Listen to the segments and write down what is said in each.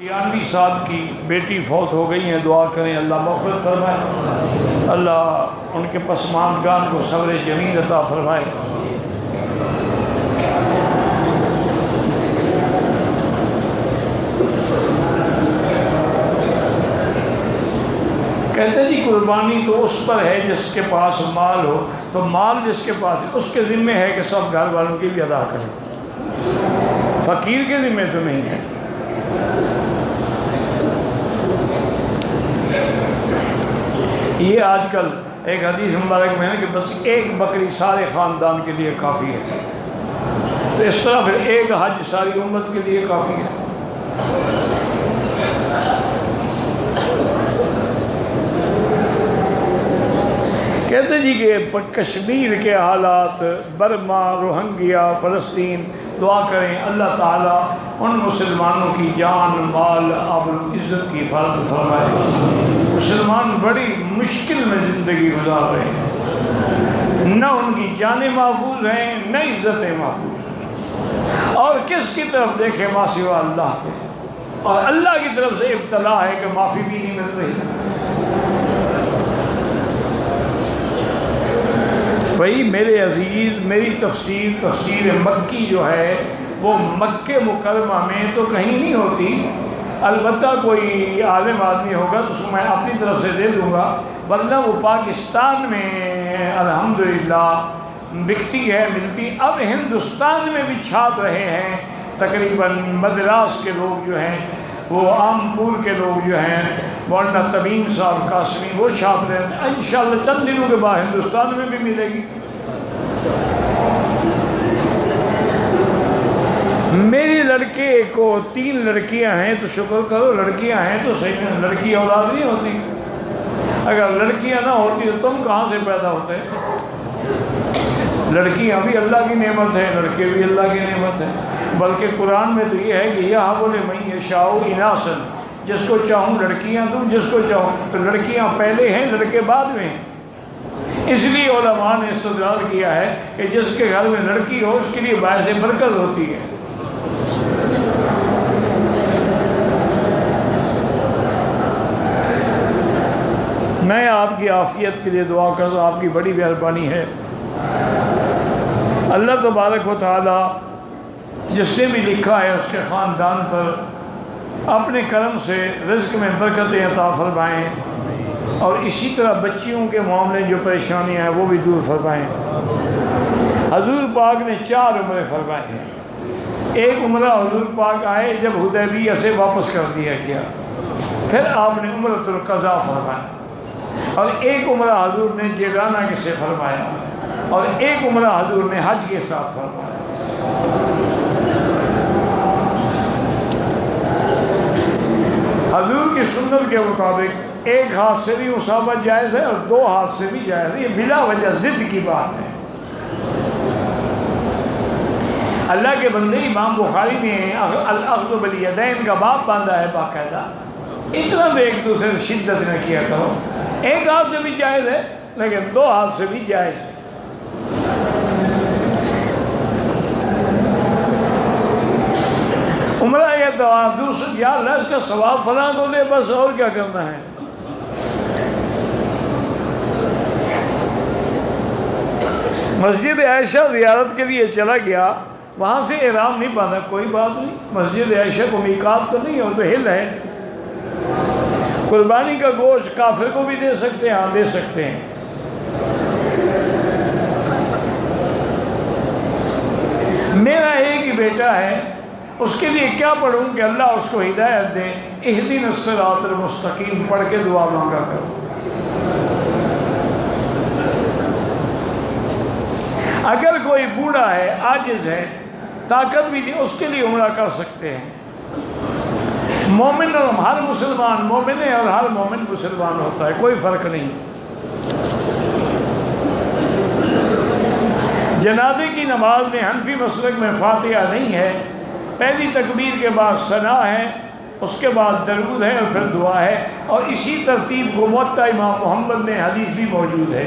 93 سال کی بیٹی فوت ہو گئی ہیں، دعا کریں اللہ مغفرت فرمائے، اللہ ان کے پسماندگان کو صبر جمیل عطا فرمائے۔ کہتے ہیں جی قربانی تو اس پر ہے جس کے پاس مال ہو، تو مال جس کے پاس ہے اس کے ذمہ ہے کہ سب گھر والوں کی بھی ادا کریں، فقیر کے ذمہ تو نہیں ہے۔ یہ آج کل ایک حدیث مبارک میں ہے کہ بس ایک بکری سارے خاندان کے لیے کافی ہے، تو اس طرح پھر ایک حج ساری امت کے لیے کافی ہے۔ کہتے جی کہ کشمیر کے حالات، برما، روہنگیا، فلسطین، دعا کریں اللہ تعالیٰ ان مسلمانوں کی جان، مال، آبرو، عزت کی حفاظت فرمائے۔ مسلمان بڑی مشکل میں زندگی گزار رہے ہیں، نہ ان کی جانیں محفوظ ہیں نہ عزتیں محفوظ ہیں، اور کس کی طرف دیکھیں ماں سوا اللہ کے، اور اللہ کی طرف سے ابتلا ہے کہ معافی بھی نہیں مل رہی۔ بھائی میرے عزیز، میری تفسیر مکی جو ہے وہ مکہ مکرمہ میں تو کہیں نہیں ہوتی، البتہ کوئی عالم آدمی ہوگا تو اس کو میں اپنی طرف سے دے دوں گا، ورنہ وہ پاکستان میں الحمدللہ بکتی ہے، ملتی۔ اب ہندوستان میں بھی چھاپ رہے ہیں، تقریباً مدراس کے لوگ جو ہیں، وہ آمپور کے لوگ جو ہیں، مولانا تمیم صاحب قاسمی، وہ چھاپ رہے ہیں۔ انشاءاللہ چند دنوں کے بعد ہندوستان میں بھی ملے گی۔ میری لڑکے کو 3 لڑکیاں ہیں تو شکر کرو، لڑکیاں ہیں تو صحیح ہے، لڑکی اولاد نہیں ہوتی۔ اگر لڑکیاں نہ ہوتی تو تم کہاں سے پیدا ہوتے؟ لڑکیاں بھی اللہ کی نعمت ہے، لڑکے بھی اللہ کی نعمت ہے، بلکہ قرآن میں تو یہ ہے کہ یہاں بولے من یشاء اناثا، جس کو چاہوں لڑکیاں دوں، جس کو چاہوں، تو لڑکیاں پہلے ہیں لڑکے بعد میں ہیں۔ اس لیے علماء نے استدلال کیا ہے کہ جس کے گھر میں لڑکی ہو اس کے لیے باعث برکت ہوتی ہے۔ میں آپ کی عافیت کے لیے دعا کرتا ہوں، آپ کی بڑی مہربانی ہے۔ اللہ تبارک و تعالی جس نے بھی لکھا ہے اس کے خاندان پر اپنے کرم سے رزق میں برکتیں عطا فرمائیں، اور اسی طرح بچیوں کے معاملے جو پریشانیاں ہیں وہ بھی دور فرمائیں۔ حضور پاک نے 4 عمرے فرمائے ہیں۔ ایک عمرہ حضور پاک آئے جب حدیبیہ سے واپس کر دیا گیا، پھر آپ نے عمرۃ القضاء فرمایا، اور ایک عمرہ حضور نے جیرانہ کے سے فرمایا، اور ایک عمرہ حضور نے حج کے ساتھ فرمایا۔ حضور کی سنت کے مطابق ایک ہاتھ سے بھی مصابت جائز ہے اور 2 ہاتھ سے بھی جائز ہے، یہ بلا وجہ ضد کی بات ہے۔ اللہ کے بندے، امام بخاری نے الاخذ بالیدین کا باب باندھا ہے باقاعدہ، اتنا بھی ایک دوسرے سے شدت نہ کیا کرو۔ ایک ہاتھ سے بھی جائز ہے لیکن 2 ہاتھ سے بھی جائز ہے۔ عمرہ یا دوسرا، یا اللہ اس کا ثواب فلاں تو دے، بس اور کیا کرنا ہے۔ مسجد عائشہ زیارت کے لیے چلا گیا، وہاں سے احرام نہیں باندھا، کوئی بات نہیں، مسجد عائشہ کو میقات تو نہیں ہو تو ہل ہے۔ قربانی کا گوشت کافر کو بھی دے سکتے ہیں، ہاں دے سکتے ہیں۔ میرا ایک ہی بیٹا ہے، اس کے لیے کیا پڑھوں کہ اللہ اس کو ہدایت دے؟ اہدنا الصراط المستقیم پڑھ کے دعا مانگا کرو۔ اگر کوئی بوڑھا ہے، عاجز ہے، طاقت بھی نہیں، اس کے لیے عمرہ کر سکتے ہیں۔ مومن اور ہر مسلمان مومن ہے، اور ہر مومن مسلمان ہوتا ہے، کوئی فرق نہیں۔ جنازے کی نماز میں حنفی مسلک میں فاتحہ نہیں ہے، پہلی تکبیر کے بعد ثنا ہے، اس کے بعد درود ہے اور پھر دعا ہے، اور اسی ترتیب کو موطا امام محمد میں حدیث بھی موجود ہے،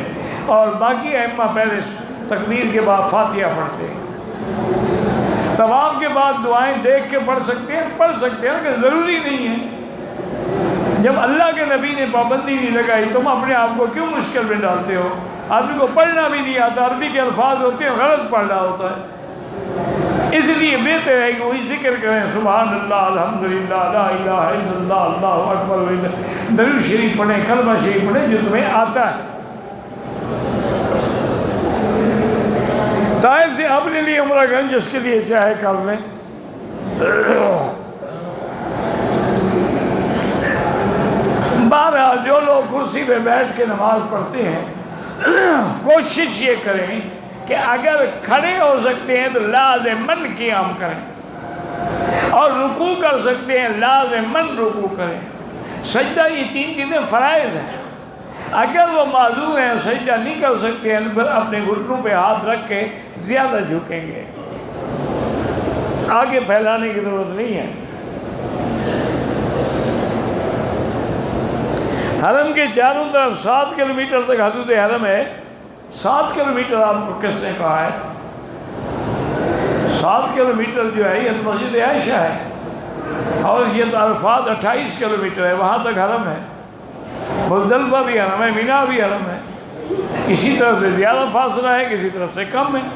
اور باقی ائمہ پہلے تکبیر کے بعد فاتحہ پڑھتے ہیں۔ طواف کے بعد دعائیں دیکھ کے پڑھ سکتے ہیں کہ ضروری نہیں ہے۔ جب اللہ کے نبی نے پابندی نہیں لگائی تم اپنے آپ کو کیوں مشکل میں ڈالتے ہو؟ آدمی کو پڑھنا بھی نہیں آتا، عربی کے الفاظ ہوتے ہیں غلط پڑھ رہا ہوتا ہے، اس لیے بہتر ہے کہ وہی ذکر کریں، سبحان اللہ، الحمدللہ، لا الہ الا اللہ، اللہ اکبر، درود شریف پڑھیں، کلمہ شریف پڑھیں جو تمہیں آتا ہے۔ طائف سے اپنے لیے عمرہ کریں، جس کے لیے چاہے کر لیں۔ بہرحال جو لوگ کرسی پہ بیٹھ کے نماز پڑھتے ہیں کوشش یہ کریں کہ اگر کھڑے ہو سکتے ہیں تو لازماً قیام کریں، اور رکوع کر سکتے ہیں لازماً رکوع کریں۔ سجدہ یہ تین چیزیں فرائض ہیں، اگر وہ معذور ہیں سجدہ نہیں کر سکتے ہیں پھر اپنے گھٹنوں پہ ہاتھ رکھ کے زیادہ جھکیں گے، آگے پھیلانے کی ضرورت نہیں ہے۔ حرم کے چاروں طرف 7 کلومیٹر تک حدود حرم ہے۔ 7 کلومیٹر آپ کو کس نے کہا ہے؟ 7 کلومیٹر جو ہے یہ مسجد عائشہ ہے، اور یہ عرفات 28 کلومیٹر ہے، وہاں تک حرم ہے۔ مزدلفہ بھی حرم ہے، مینا بھی حرم ہے، کسی طرف سے زیادہ فاصلہ ہے، کسی طرف سے کم ہے۔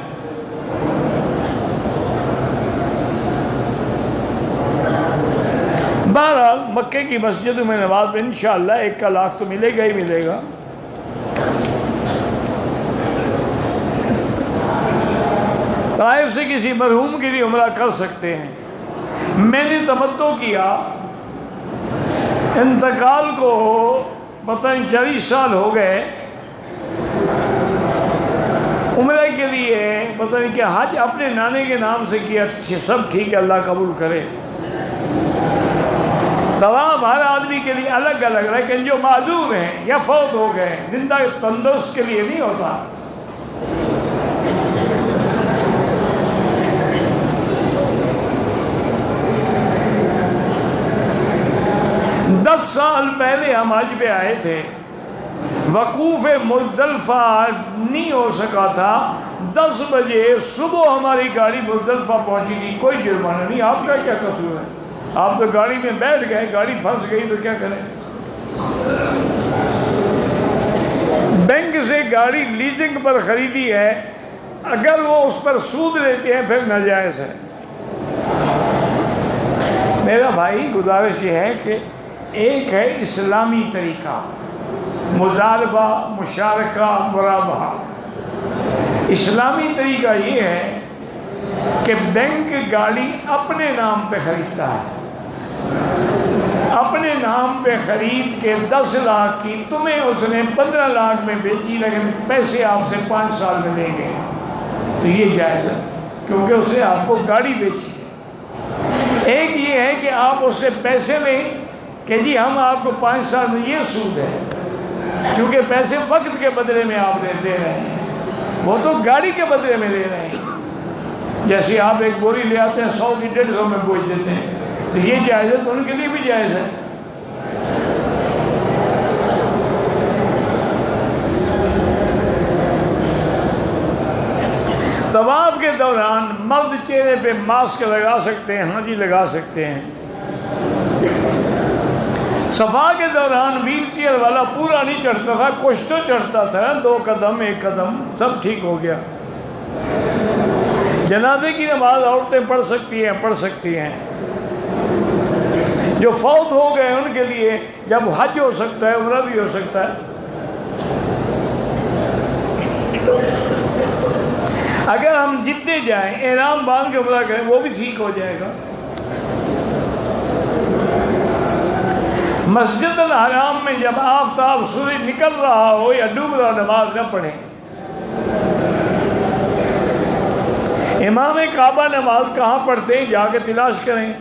بہرحال مکے کی مسجد میں نماز میں انشاءاللہ 1 لاکھ تو ملے گا ہی ملے گا۔ طائف سے کسی مرحوم کے لیے عمرہ کر سکتے ہیں۔ میں نے تمتع کیا، انتقال کو پتہ نہیں 40 سال ہو گئے، عمرے کے لیے پتہ نہیں کہ حج اپنے نانے کے نام سے کیا، سب ٹھیک ہے، اللہ قبول کرے۔ طواف ہر آدمی کے لیے الگ الگ، لیکن جو معذور ہیں یا فوت ہو گئے، زندہ تندرست کے لیے نہیں ہوتا۔ دس سال پہلے ہم حج پہ آئے تھے، وقوف مزدلفہ نہیں ہو سکا تھا، 10 بجے صبح ہماری گاڑی مزدلفہ پہنچی تھی، کوئی جرمانہ نہیں۔ آپ کا کیا قصور ہے؟ آپ تو گاڑی میں بیٹھ گئے، گاڑی پھنس گئی تو کیا کریں؟ بینک سے گاڑی لیزنگ پر خریدی ہے، اگر وہ اس پر سود لیتے ہیں پھر ناجائز ہے۔ میرا بھائی گزارش یہ ہے کہ ایک ہے اسلامی طریقہ، مضاربہ، مشارکہ، مرابحہ۔ اسلامی طریقہ یہ ہے کہ بینک گاڑی اپنے نام پہ خریدتا ہے، اپنے نام پہ خرید کے 10 لاکھ کی تمہیں اس نے 15 لاکھ میں بیچی، لیکن پیسے آپ سے 5 سال میں لیں گے، تو یہ جائز ہے کیونکہ اس نے آپ کو گاڑی بیچی ہے۔ ایک یہ ہے کہ آپ اس سے پیسے لیں کہ جی ہم آپ کو 5 سال میں، یہ سود ہے، کیونکہ پیسے وقت کے بدلے میں آپ دے رہے ہیں، وہ تو گاڑی کے بدلے میں دے رہے ہیں۔ جیسے آپ ایک بوری لے آتے ہیں 100 کی 150 میں بوجھ دیتے ہیں، تو یہ جائز ہے، تو ان کے لیے بھی جائز ہے۔ طواف کے دوران مرد چہرے پہ ماسک لگا سکتے ہیں، ہاں جی لگا سکتے ہیں۔ صفا کے دوران ویل چیئر والا پورا نہیں چڑھتا تھا، کچھ تو چڑھتا تھا، 2 قدم 1 قدم، سب ٹھیک ہو گیا۔ جنازے کی نماز عورتیں پڑھ سکتی ہیں، جو فوت ہو گئے ان کے لیے جب حج ہو سکتا ہے عمرہ بھی ہو سکتا ہے۔ اگر ہم جدے جائیں احرام باندھ کے عمرہ کریں وہ بھی ٹھیک ہو جائے گا۔ مسجد الحرام میں جب آفتاب سورج نکل رہا ہو یا ڈوب رہا نماز نہ پڑھیں۔ امام کعبہ نماز کہاں پڑھتے ہیں جا کے تلاش کریں۔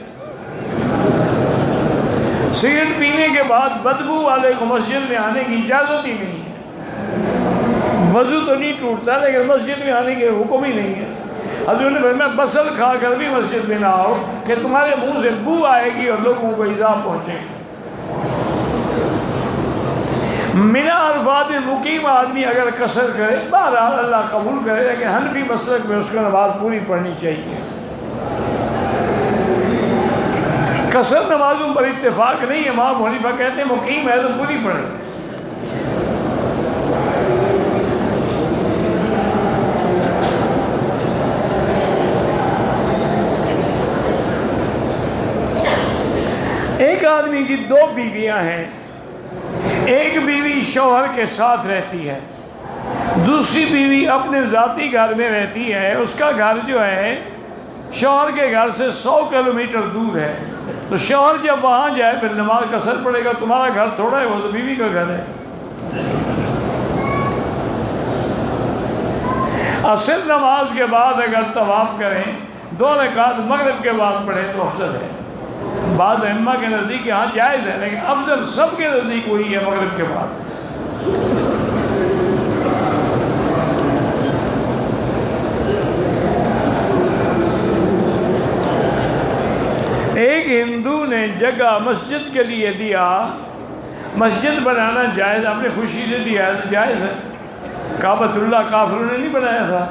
سگریٹ پینے کے بعد بدبو والے کو مسجد میں آنے کی اجازت ہی نہیں ہے۔ وضو تو نہیں ٹوٹتا لیکن مسجد میں آنے کے حکم ہی نہیں ہے۔ حضور نے فرمایا بسل کھا کر بھی مسجد میں نہ آؤ کہ تمہارے منہ سے بو آئے گی اور لوگوں کو ایذا پہنچے گی۔ مینا عرفات میں مقیم آدمی اگر قصر کرے بہرحال اللہ قبول کرے، لیکن حنفی مسلک میں اس کو نماز پوری پڑھنی چاہیے۔ قصر نمازوں پر اتفاق نہیں، امام حنیفہ کہتے ہیں مقیم ہے تو پوری پڑھے۔ ایک آدمی کی دو بیویاں ہیں، ایک بیوی شوہر کے ساتھ رہتی ہے، دوسری بیوی اپنے ذاتی گھر میں رہتی ہے، اس کا گھر جو ہے شوہر کے گھر سے 100 کلومیٹر دور ہے، تو شوہر جب وہاں جائے پھر نماز قصر پڑے گا، تمہارا گھر تھوڑا ہے، وہ تو بیوی کا گھر ہے۔ عصر نماز کے بعد اگر طواف کریں 2 رکعت مغرب کے بعد پڑھیں تو افضل ہے۔ بعض ائمہ کے نزدیک یہاں جائز ہے، لیکن افضل سب کے نزدیک وہی ہے مغرب کے بعد۔ ایک ہندو نے جگہ مسجد کے لیے دیا، مسجد بنانا جائز، اپنی خوشی سے دیا ہے تو جائز ہے۔ کعبۃ اللہ کافروں نے نہیں بنایا تھا،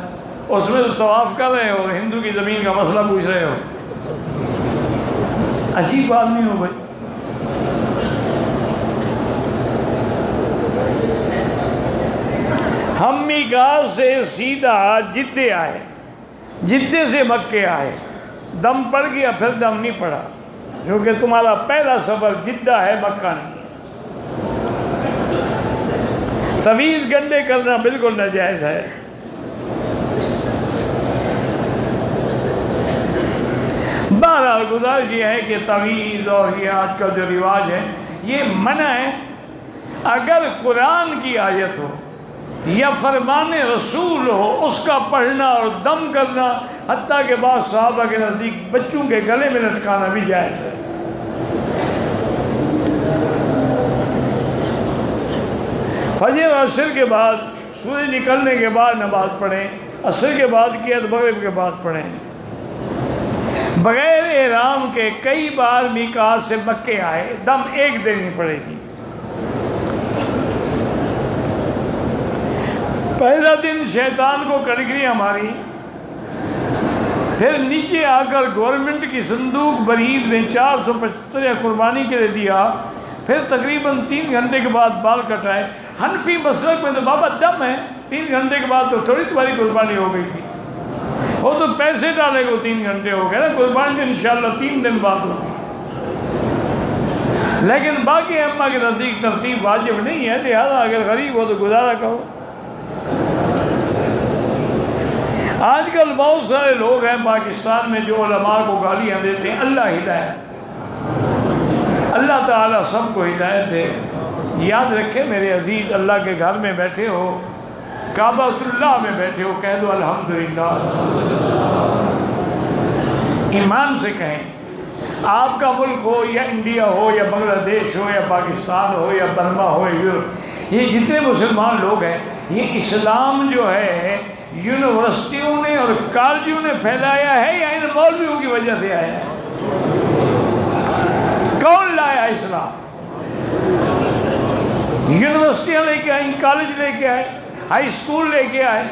اس میں تو طواف کر رہے ہو اور ہندو کی زمین کا مسئلہ پوچھ رہے ہو، عجیب بات نہیں ہو بھائی۔ ہم میقات سے سیدھا جدے آئے، جدے سے مکے آئے، دم پڑ گیا پھر دم نہیں پڑا، کیونکہ تمہارا پہلا سفر جدہ ہے، مکہ نہیں ہے۔ طویل گنڈے کرنا بالکل ناجائز ہے۔ بہرحال گزارش یہ ہے کہ طویل اور یہ آج کا جو رواج ہے یہ منع ہے۔ اگر قرآن کی آیت ہو یا فرمان رسول ہو، اس کا پڑھنا اور دم کرنا، حتیٰ کہ بعض صحابہ کے نزدیک بچوں کے گلے میں لٹکانا بھی جائز ہے۔ فجر اور عصر کے بعد، سورج نکلنے کے بعد نماز پڑھیں، عصر کے بعد کیا تو مغرب کے بعد پڑھیں۔ بغیر احرام کے کئی بار میقات سے مکے آئے، دم ایک دینی پڑے گی۔ پہلا دن شیطان کو کنکریاں ماری، پھر نیچے آ کر گورنمنٹ کی صندوق برید میں 475 قربانی کے لیے دیا، پھر تقریباً 3 گھنٹے کے بعد بال کٹائے۔ حنفی مسلک میں تو بابا دم ہے، 3 گھنٹے کے بعد تو تھوڑی تمہاری قربانی ہو گئی تھی، وہ تو پیسے ڈالے گا، 3 گھنٹے ہو گئے نا، قربانی تو انشاءاللہ 3 دن بعد ہوگی۔ لیکن باقی ائمہ کے نزدیک ترتیب واجب نہیں ہے، لہذا اگر غریب ہو تو گزارا کرو۔ آج کل بہت سارے لوگ ہیں پاکستان میں جو علماء کو گالیاں دیتے ہیں، اللہ ہدایت، اللہ تعالیٰ سب کو ہدایت دے۔ یاد رکھے میرے عزیز، اللہ کے گھر میں بیٹھے ہو، کعبۃ اللہ میں بیٹھے ہو، کہہ دو الحمدللہ، ایمان سے کہیں۔ آپ کا ملک ہو یا انڈیا ہو یا بنگلہ دیش ہو یا پاکستان ہو یا برما ہو یا یورپ، یہ جتنے مسلمان لوگ ہیں، یہ اسلام جو ہے یونیورسٹیوں نے اور کالجوں نے پھیلایا ہے یا ان مولویوں کی وجہ سے آیا ہے؟ کون لایا اسلام؟ یونیورسٹیاں لے کے آئیں، کالج لے کے آئے، ہائی اسکول لے کے آئے۔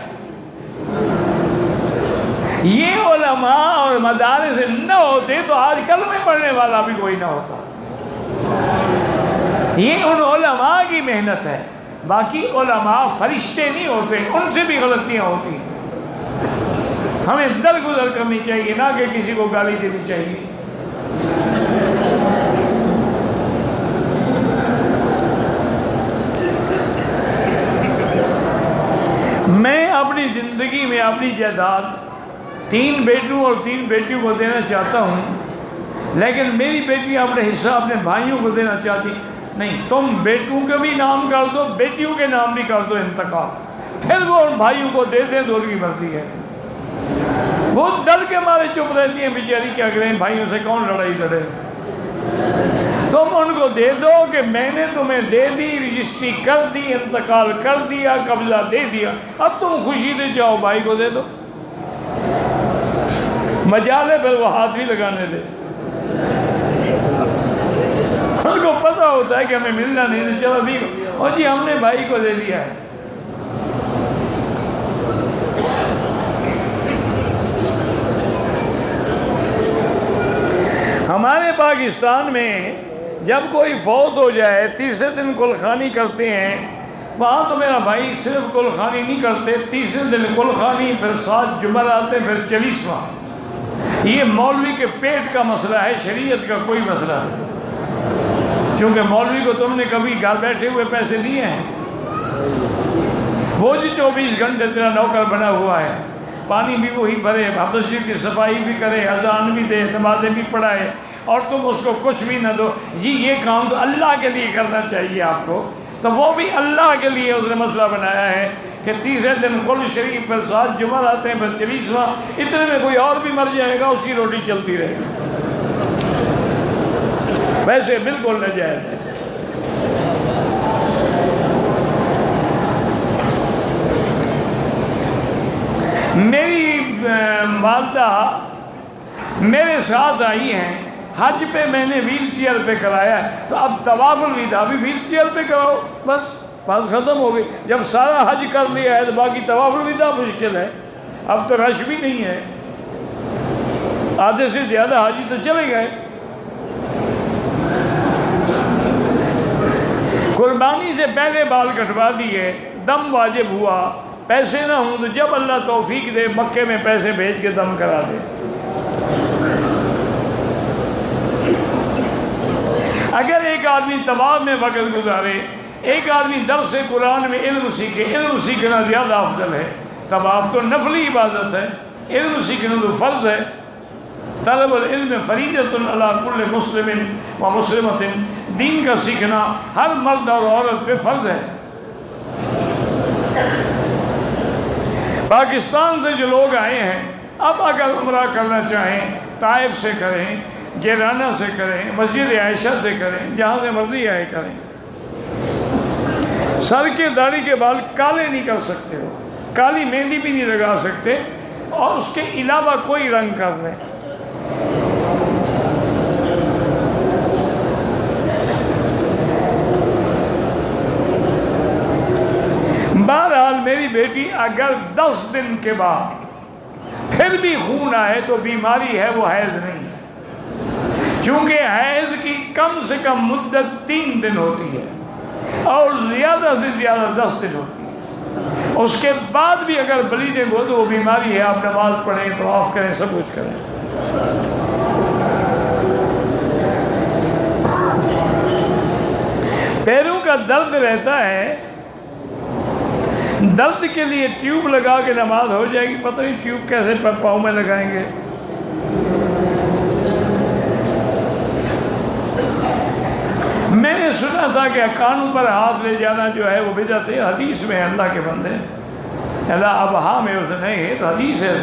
یہ علماء اور مدارس نہ ہوتے تو آج کلمے پڑھنے والا بھی کوئی نہ ہوتا۔ یہ ان علماء کی محنت ہے، باقی علماء فرشتے نہیں ہوتے، ان سے بھی غلطیاں ہوتی ہیں۔ ہمیں درگزر کرنی چاہیے، نہ کہ کسی کو گالی دینی چاہیے۔ میں اپنی زندگی میں اپنی جائیداد 3 بیٹوں اور 3 بیٹیوں کو دینا چاہتا ہوں، لیکن میری بیٹیاں اپنے حصہ اپنے بھائیوں کو دینا چاہتی نہیں۔ تم بیٹوں کے بھی نام کر دو، بیٹیوں کے نام بھی کر دو انتقال، پھر وہ ان بھائیوں کو دے دیں تو ان کی مرضی ہے۔ وہ ڈر کے مارے چپ رہتی ہیں بیچاری، کیا کریں، بھائیوں سے کون لڑائی لڑے۔ تم ان کو دے دو کہ میں نے تمہیں دے دی، رجسٹری کر دی، انتقال کر دیا، قبضہ دے دیا، اب تم خوشی سے جاؤ بھائی کو دے دو، مجالے پھر وہ ہاتھ بھی لگانے دے۔ ان کو پتہ ہوتا ہے کہ ہمیں ملنا نہیں تو چلو بھی، اور جی ہم نے بھائی کو دے دیا ہے۔ ہمارے پاکستان میں جب کوئی فوت ہو جائے تیسرے دن کلخانی کرتے ہیں، وہاں تو میرا بھائی صرف کلخانی نہیں کرتے، تیسرے دن کلخانی، پھر 7 جمعرات، پھر 40واں۔ یہ مولوی کے پیٹ کا مسئلہ ہے، شریعت کا کوئی مسئلہ نہیں، چونکہ مولوی کو تم نے کبھی گھر بیٹھے ہوئے پیسے دیے ہیں؟ وہ جو 24 گھنٹے تیرا نوکر بنا ہوا ہے، پانی بھی وہی بھرے، مسجد کی صفائی بھی کرے، اذان بھی دے، نمازیں بھی پڑھائے، اور تم اس کو کچھ بھی نہ دو، یہ کام تو اللہ کے لیے کرنا چاہیے آپ کو۔ تو وہ بھی اللہ کے لیے اس نے مسئلہ بنایا ہے کہ تیسرے دن قل شریف، پھر 7 جمعرات ہیں، پھر 40واں، اتنے میں کوئی اور بھی مر جائے گا، اس کی روٹی چلتی رہے گی۔ ویسے بالکل ناجائز ہے۔ میری والدہ میرے ساتھ آئی ہیں، حج پہ میں نے ویل چیئر پہ کرایا ہے، تو اب طواف الوداع بھی ویل چیئر پہ کراؤ، بس بات ختم ہو گئی۔ جب سارا حج کر لیا ہے تو باقی طواف الوداع مشکل ہے، اب تو رش بھی نہیں ہے، آدھے سے زیادہ حاجی تو چلے گئے۔ قربانی سے پہلے بال کٹوا دیے، دم واجب ہوا، پیسے نہ ہوں تو جب اللہ توفیق دے مکے میں پیسے بھیج کے دم کرا دے۔ اگر ایک آدمی طواف میں وقت گزارے، ایک آدمی درس قرآن میں علم سیکھے، علم سیکھنا زیادہ افضل ہے۔ طواف تو نفلی عبادت ہے، علم سیکھنا تو فرض ہے۔ طلب العلم فریضۃ علی کل مسلم و مسلمۃ، دین کا سیکھنا ہر مرد اور عورت پہ فرض ہے۔ پاکستان سے جو لوگ آئے ہیں، اب اگر عمرہ کرنا چاہیں طائف سے کریں، جیرانہ سے کریں، مسجد عائشہ سے کریں، جہاں سے مرضی آئے کریں۔ سر کے داڑھی کے بال کالے نہیں کر سکتے ہو، کالی مہندی بھی نہیں لگا سکتے، اور اس کے علاوہ کوئی رنگ کر لیں۔ بہرحال میری بیٹی اگر 10 دن کے بعد پھر بھی خون آئے تو بیماری ہے، وہ حیض نہیں ہے، چونکہ حیض کی کم سے کم مدت 3 دن ہوتی ہے اور زیادہ سے زیادہ 10 دن ہوتی ہے۔ اس کے بعد بھی اگر بلیڈنگ ہو تو وہ بیماری ہے، آپ نماز پڑھیں، طواف کریں، سب کچھ کریں۔ پیروں کا درد رہتا ہے، درد کے لیے ٹیوب لگا کے نماز ہو جائے گی، پتہ نہیں ٹیوب کیسے پاؤں میں لگائیں گے۔ میں نے سنا تھا کہ کانوں پر ہاتھ لے جانا جو ہے وہ بدعت ہے، حدیث میں اللہ کے بندے، اللہ اب ہاں میں اسے نہیں ہے تو حدیث ہے،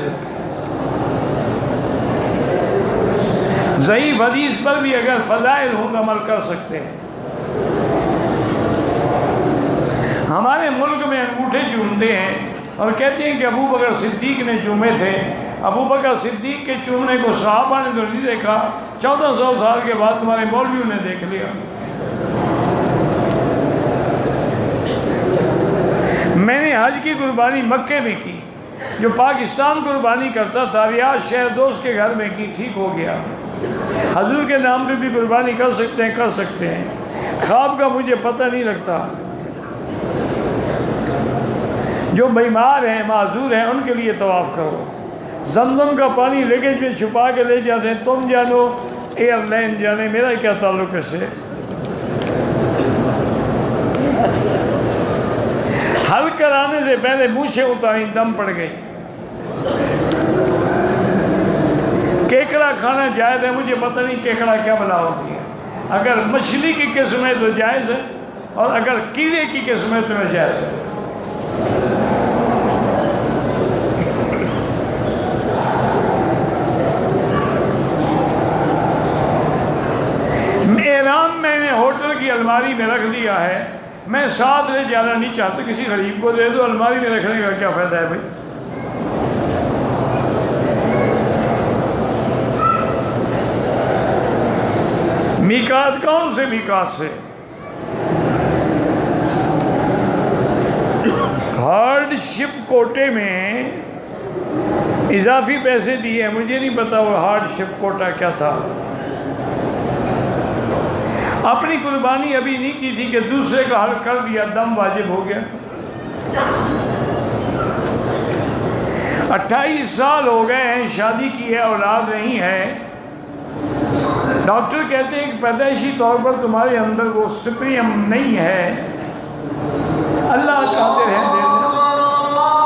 ضعیف حدیث پر بھی اگر فضائل ہوں عمل کر سکتے ہیں۔ ہمارے ملک میں انگوٹھے چومتے ہیں اور کہتے ہیں کہ ابو بکر صدیق نے چومے تھے۔ ابو بکر صدیق کے چومنے کو صحابہ نے تو نہیں دیکھا، 1400 سال کے بعد تمہارے مولویوں نے دیکھ لیا۔ میں نے حج کی قربانی مکے میں کی، جو پاکستان قربانی کرتا تھا ریاض شہر دوست کے گھر میں کی، ٹھیک ہو گیا۔ حضور کے نام پہ بھی قربانی کر سکتے ہیں، خواب کا مجھے پتہ نہیں لگتا۔ جو بیمار ہیں، معذور ہیں، ان کے لیے طواف کرو۔ زمزم کا پانی لگیج میں چھپا کے لے جاتے ہیں، تم جانو ایئر لائن جانے، میرا کیا تعلق اس سے۔ حل کرانے سے پہلے مونچھیں اتاری، دم پڑ گئی۔ کیکڑا کھانا جائز ہے، مجھے پتہ نہیں کیکڑا کیا بلا ہوتی ہے۔ اگر مچھلی کی قسم ہے تو جائز ہے، اور اگر کیڑے کی قسم ہے تو جائز ہے۔ احرام میں نے ہوٹل کی الماری میں رکھ دیا ہے، میں ساتھ لے جانا نہیں چاہتا، کسی غریب کو دے دو، الماری میں رکھنے کا کیا فائدہ ہے بھائی۔ میقات کون سے میقات سے؟ ہارڈ شپ کوٹے میں اضافی پیسے دیے، مجھے نہیں پتا وہ ہارڈ شپ کوٹا کیا تھا۔ اپنی قربانی ابھی نہیں کی تھی کہ دوسرے کا حل کر دیا، دم واجب ہو گیا۔ 28 سال ہو گئے ہیں، شادی کی ہے، اولاد نہیں ہے۔ ڈاکٹر کہتے ہیں کہ پیدائشی طور پر تمہارے اندر وہ سپریم نہیں ہے، اللہ قادر ہے